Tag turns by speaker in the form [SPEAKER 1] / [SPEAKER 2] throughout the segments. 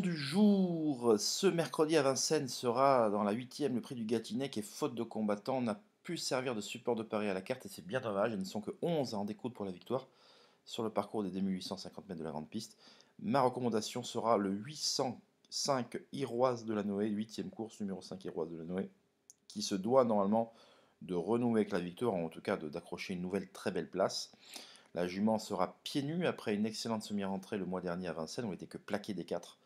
[SPEAKER 1] Du jour, ce mercredi à Vincennes sera dans la huitième le prix du Gâtinais qui est faute de combattant n'a pu servir de support de pari à la carte et c'est bien dommage, ils ne sont que 11 à en découdre pour la victoire sur le parcours des 2850 mètres de la grande piste. Ma recommandation sera le 805 Iroise de la Noé, 8 course numéro 5 Iroise de la Noé, qui se doit normalement de renouer avec la victoire, en tout cas d'accrocher une nouvelle très belle place. La jument sera pieds nus après une excellente semi-rentrée le mois dernier à Vincennes, où elle n'était que plaquée des 4.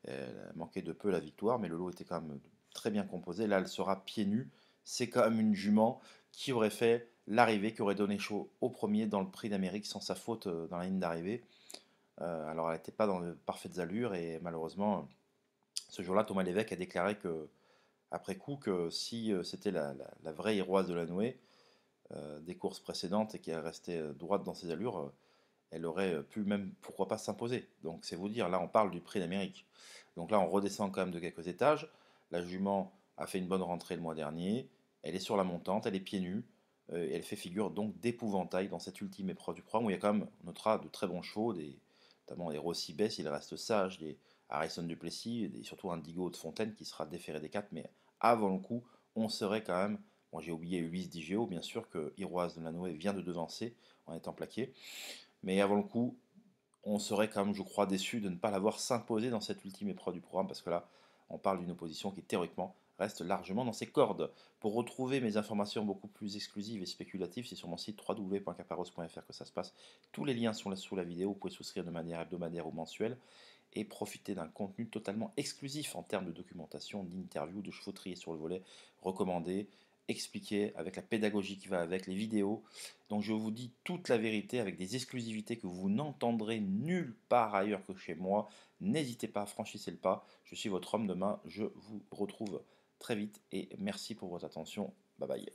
[SPEAKER 1] Elle manquait de peu la victoire, mais le lot était quand même très bien composé. Là, elle sera pieds nus. C'est quand même une jument qui aurait fait l'arrivée, qui aurait donné chaud au premier dans le prix d'Amérique sans sa faute dans la ligne d'arrivée. Alors, elle n'était pas dans de parfaites allures et malheureusement, ce jour-là, Thomas Lévesque a déclaré que, après coup, que si c'était la vraie Iroise de la Nouée des courses précédentes et qu'elle restait droite dans ses allures, elle aurait pu même, pourquoi pas, s'imposer. Donc c'est vous dire, là on parle du prix d'Amérique. Donc là on redescend quand même de quelques étages. La jument a fait une bonne rentrée le mois dernier. Elle est sur la montante, elle est pieds nus. Et elle fait figure donc d'épouvantail dans cette ultime épreuve du programme où il y a quand même, on notera, de très bons chevaux, notamment les Rossi Bess, il reste sage, les Harrison Duplessis et surtout un Digo de Fontaine qui sera déféré des 4. Mais avant le coup, on serait quand même, moi j'ai oublié Ulysse Digeo, bien sûr que Iroise de Lanoé vient de devancer en étant plaqué. Mais avant le coup, on serait quand même, je crois, déçu de ne pas l'avoir s'imposer dans cette ultime épreuve du programme, parce que là, on parle d'une opposition qui théoriquement reste largement dans ses cordes. Pour retrouver mes informations beaucoup plus exclusives et spéculatives, c'est sur mon site www.caparros.fr que ça se passe. Tous les liens sont là sous la vidéo, vous pouvez souscrire de manière hebdomadaire ou mensuelle et profiter d'un contenu totalement exclusif en termes de documentation, d'interviews, de chevaux triés sur le volet, recommandés, expliqués avec la pédagogie qui va avec, les vidéos. Donc je vous dis toute la vérité avec des exclusivités que vous n'entendrez nulle part ailleurs que chez moi. N'hésitez pas, franchissez le pas. Je suis votre homme de main. Je vous retrouve très vite et merci pour votre attention. Bye bye.